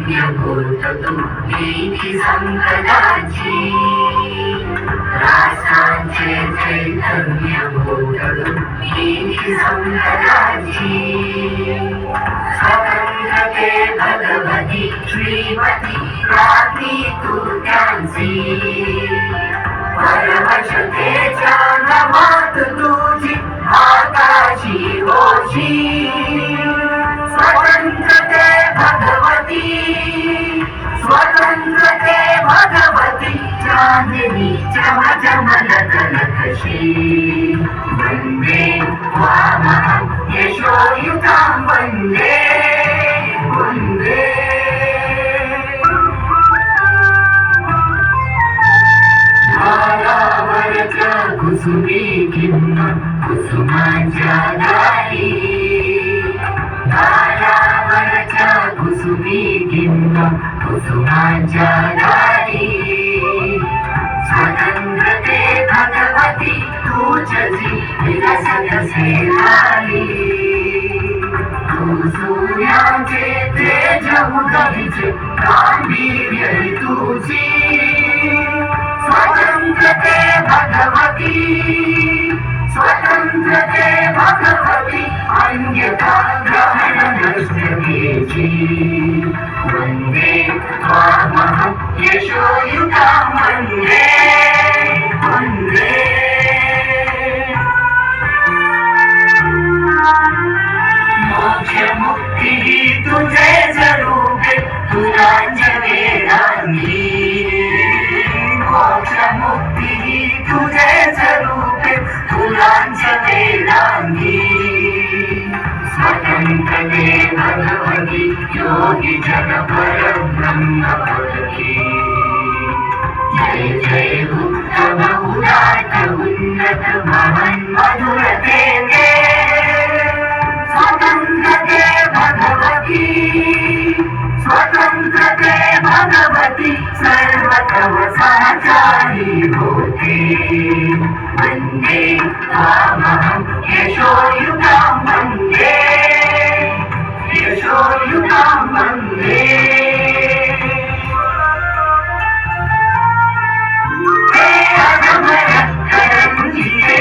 पुण्यभूततु नीति संपदाची राष्ट्रांचे चैतन्यभूततु नीति संपदाची स्वतंत्रते भगवती श्रीमती रात्री तू त्यांची परमशतेच्या नमात तुझी आकाशी होशी स्वतंत्रते भगवती स्वतंत्रते भगवती चांदनी चमचमलकलकशी वंदे त्वामहं यशोयुतां वंदे वंदे धारावरच्या कुसुमी किंवा कुसुमांच्या दारी धारावरच्या कुसुमी किंवा कुसुमांच्या दारी स्वतंत्रते भगवती तुझी विकसत सेनानी तू सूर्याचे तेज उदयचे गांभीर्य तुझी स्वतंत्रते भगवती स्वतंत्रते भगवती अन्यथा ग्रहण नष्टकेची वंदे त्वामहं यशोयुतां वंदे वंदे मोक्ष मुक्ती तुझे स्वरूपे तुलांज वेदांगी मोक्ष मुक्ती तुझे स्वरूपे तुलांच वेदांगी स्वतंत्रते भगवती योगी जन परब्रह्म पदकी जय जय उत्तम उदात्त उन्नत महन् मधुर तेजे स्वतंत्रते भगवती स्वतंत्रते भगवती सर्वतव साचारी होते वंदे त्वामहं यशोयुतां वंदे यशोयुतां वंदे हे अधमरत्तरञ्जिते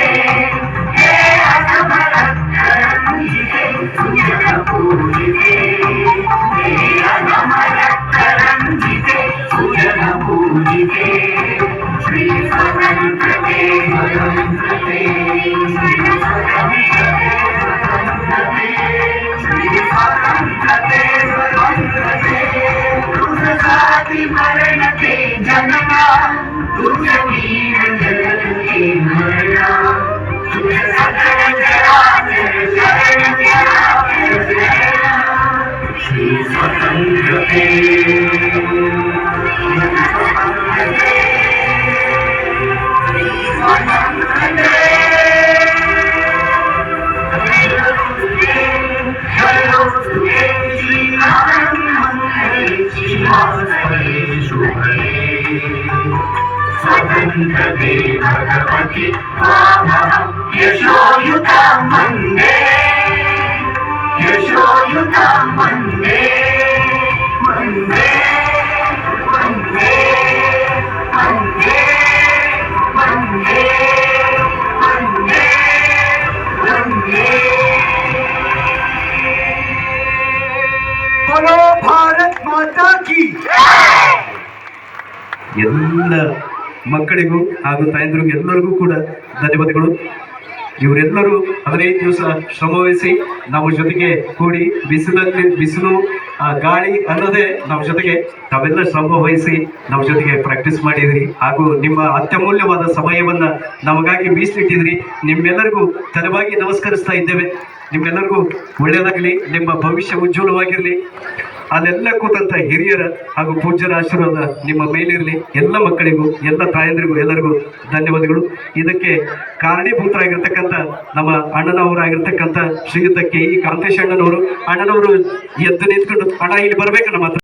हे अधमरत्तरञ्जिते सुजनपूजिते हे अधमरत्तरञ्जिते सुजनपूजिते श्री स्वतंत्रते स्वतंत्रते श्री स्वतंत्रते स्वतंत्रते श्री स्वतंत्रते स्वतंत्रते तुझ जाती मरणते जनना तुझ वीर जगते मरणा तुझ सकल चराचर शरण शरणा श्री स्वतंत्रते स्वतंत्रते भगवती त्वामहं यशोयुतां वंदे यशोयुतां वंदे वंदे वंदे वंदे वंदे वंदे वंदे बोलो भारत माता की ಎಲ್ಲ ಮಕ್ಕಳಿಗೂ ಹಾಗೂ ತಾಯಂದಿರಿಗೂ ಎಲ್ಲರಿಗೂ ಕೂಡ ಧನ್ಯವಾದಗಳು. ಇವರೆಲ್ಲರೂ 15 ದಿವಸ ಶ್ರಮವಹಿಸಿ ನಮ್ಮ ಜೊತೆಗೆ ಕೂಡಿ ಬಿಸಿಲು ಗಾಳಿ ಅನ್ನೋದೇ ನಮ್ಮ ಜೊತೆಗೆ ತಾವೆಲ್ಲ ಶ್ರಮ ವಹಿಸಿ ನಮ್ಮ ಜೊತೆಗೆ ಪ್ರಾಕ್ಟೀಸ್ ಮಾಡಿದ್ರಿ ಹಾಗೂ ನಿಮ್ಮ ಅತ್ಯಮೂಲ್ಯವಾದ ಸಮಯವನ್ನು ನಮಗಾಗಿ ಮೀಸಲಿಟ್ಟಿದ್ರಿ. ನಿಮ್ಮೆಲ್ಲರಿಗೂ ಧನ್ಯವಾಗಿ ನಮಸ್ಕರಿಸ್ತಾ ಇದ್ದೇವೆ. ನಿಮ್ಮೆಲ್ಲರಿಗೂ ಒಳ್ಳೆಯದಾಗಲಿ, ನಿಮ್ಮ ಭವಿಷ್ಯ ಉಜ್ವಲವಾಗಿರಲಿ. ಅಲ್ಲೆಲ್ಲ ಕೂತಂಥ ಹಿರಿಯರ ಹಾಗೂ ಪೂಜ್ಯರ ಆಶೀರ್ವಾದ ನಿಮ್ಮ ಮೇಲಿರಲಿ. ಎಲ್ಲ ಮಕ್ಕಳಿಗೂ ಎಲ್ಲ ತಾಯಂದಿರಿಗೂ ಎಲ್ಲರಿಗೂ ಧನ್ಯವಾದಗಳು. ಇದಕ್ಕೆ ಕಾರಣೀಭೂತರಾಗಿರ್ತಕ್ಕಂಥ ನಮ್ಮ ಅಣ್ಣನವರಾಗಿರ್ತಕ್ಕಂಥ ಶ್ರೀಯುತ ಕೆ ಇ ಕಾಂತೇಶ್ ಅಣ್ಣನವರು ಎದ್ದು ನಿಂತ್ಕೊಂಡು ಅಣ್ಣ ಇಲ್ಲಿ ಬರ್ಬೇಕು ನಮ್ಮ ಹತ್ರ.